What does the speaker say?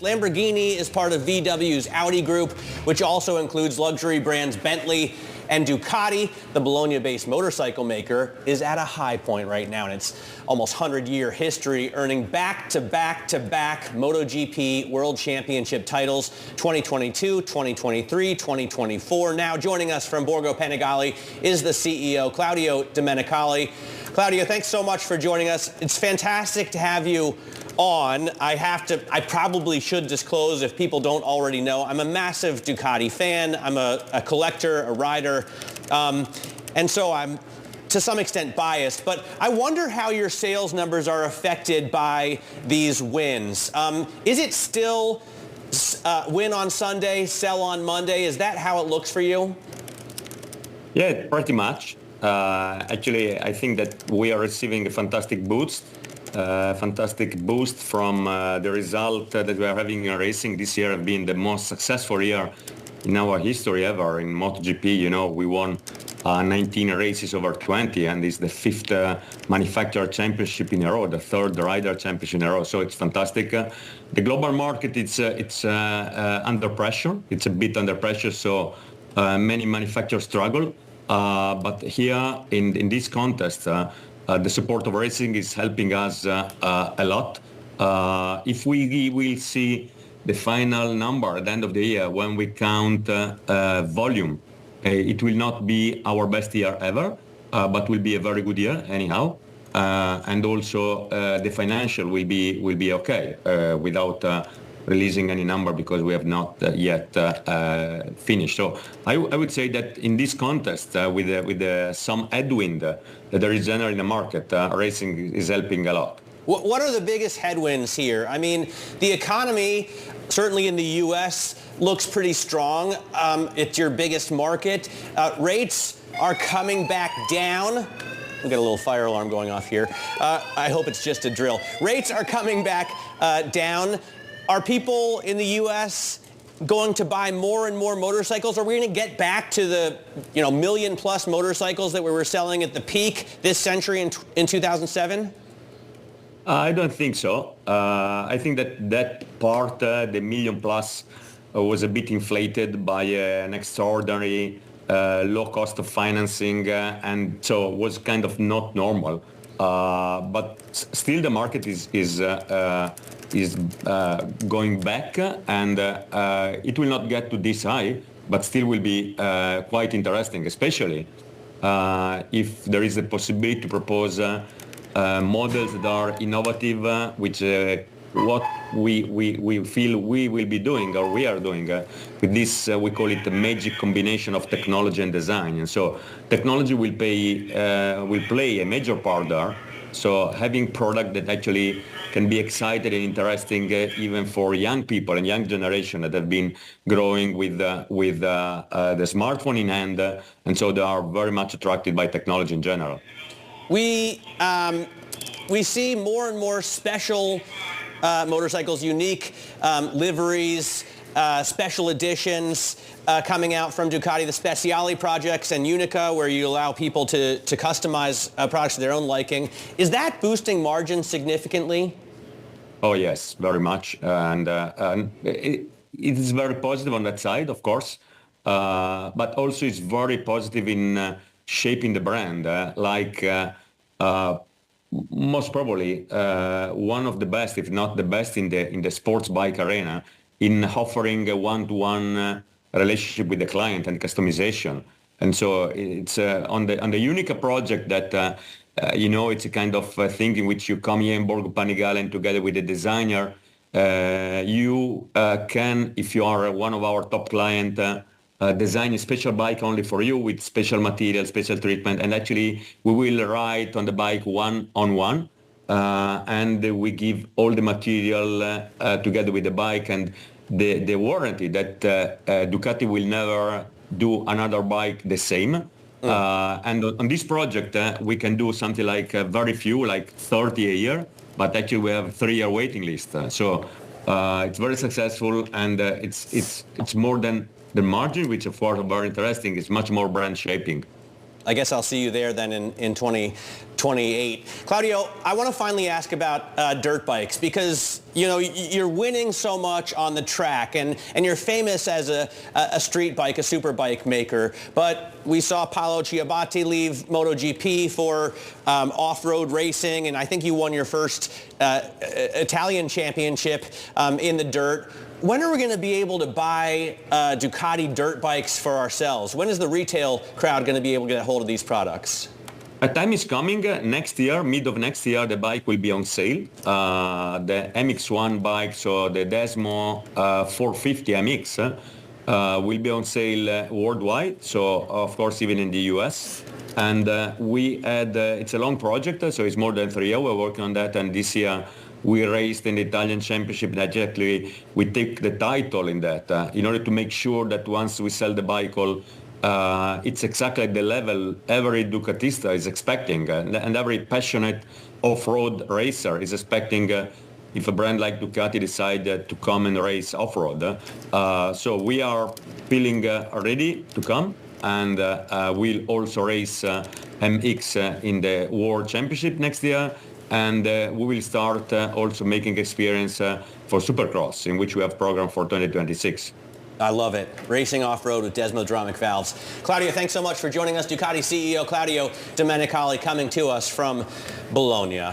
Lamborghini is part of VW's Audi group, which also includes luxury brands Bentley and Ducati. The Bologna-based motorcycle maker is at a high point right now in its almost 100-year history, earning back-to-back-to-back MotoGP World Championship titles, 2022, 2023, 2024. Now joining us from Borgo Panigale is the CEO, Claudio Domenicali. Claudio, thanks so much for joining us. It's fantastic to have you on. I probably should disclose if people don't already know, I'm a massive Ducati fan. I'm a collector, a rider, and so I'm to some extent biased, but I wonder how your sales numbers are affected by these wins. Is it still win on Sunday, sell on Monday? Is that how it looks for you? Yeah, pretty much. Actually, I think that we are receiving a fantastic boost from the result that we are having in racing. This year has been the most successful year in our history ever in MotoGP. You know, we won 19 races over 20, and it's the fifth manufacturer championship in a row, the third rider championship in a row. So it's fantastic. The global market, it's under pressure. It's a bit under pressure, so many manufacturers struggle. But here in this contest, the support of racing is helping us a lot. If we will see the final number at the end of the year, when we count volume, it will not be our best year ever, but will be a very good year anyhow. And also the financial will be okay without releasing any number because we have not yet finished. So I would say that in this contest, with some headwind that there is generally in the market, racing is helping a lot. What are the biggest headwinds here? I mean, the economy, certainly in the U.S., looks pretty strong. It's your biggest market. Rates are coming back down. We've got a little fire alarm going off here. I hope it's just a drill. Rates are coming back down. Are people in the U.S. going to buy more and more motorcycles? Are we going to get back to the million-plus motorcycles that we were selling at the peak this century in 2007? I don't think so. I think that part, the million-plus, was a bit inflated by an extraordinary low cost of financing, and so was kind of not normal. But still, the market is going back, and it will not get to this high, but still will be quite interesting, especially if there is a possibility to propose models that are innovative, which what we feel we will be doing, or we are doing with this, we call it the magic combination of technology and design. And so technology will play a major part there. So having product that actually can be exciting and interesting even for young people and young generation that have been growing with the smartphone in hand, and so they are very much attracted by technology in general. We see more and more special motorcycles, unique liveries, special editions coming out from Ducati, the Speciale projects and Unica, where you allow people to customize products to their own liking. Is that boosting margins significantly? Oh, yes, very much. And it is very positive on that side, of course, but also it's very positive in shaping the brand, most probably one of the best, if not the best, in the sports bike arena, in offering a one-to-one relationship with the client and customization. And so it's on the Unica project that it's a kind of thing in which you come here in Borgo Panigale, and together with the designer, you can, if you are one of our top client, design a special bike only for you with special material, special treatment, and actually we will ride on the bike one-on-one, and we give all the material together with the bike and the warranty that Ducati will never do another bike the same. And on this project, we can do something like very few, like 30 a year, but actually we have a 3-year waiting list. So it's very successful, and it's more than the margin, which of course are very interesting. It's much more brand shaping. I guess I'll see you there then in 2020. 28. Claudio, I want to finally ask about dirt bikes because, you know, you're winning so much on the track and you're famous as a street bike, a super bike maker. But we saw Paolo Ciabatti leave MotoGP for off-road racing, and I think you won your first Italian championship in the dirt. When are we going to be able to buy Ducati dirt bikes for ourselves? When is the retail crowd going to be able to get a hold of these products? A time is coming. Next year, mid of next year, the bike will be on sale. The MX-1 bike, so the Desmo 450 MX, will be on sale worldwide. So, of course, even in the US. And we had, it's a long project, so it's more than 3 years. We're working on that. And this year, we raced in the Italian Championship. That actually, we take the title in that in order to make sure that once we sell the bike, it's exactly the level every Ducatista is expecting, and every passionate off-road racer is expecting if a brand like Ducati decide to come and race off-road. So we are feeling ready to come, and we'll also race MX in the World Championship next year, and we will start also making experience for Supercross, in which we have programmed for 2026. I love it. Racing off-road with desmodromic valves. Claudio, thanks so much for joining us. Ducati CEO Claudio Domenicali coming to us from Bologna.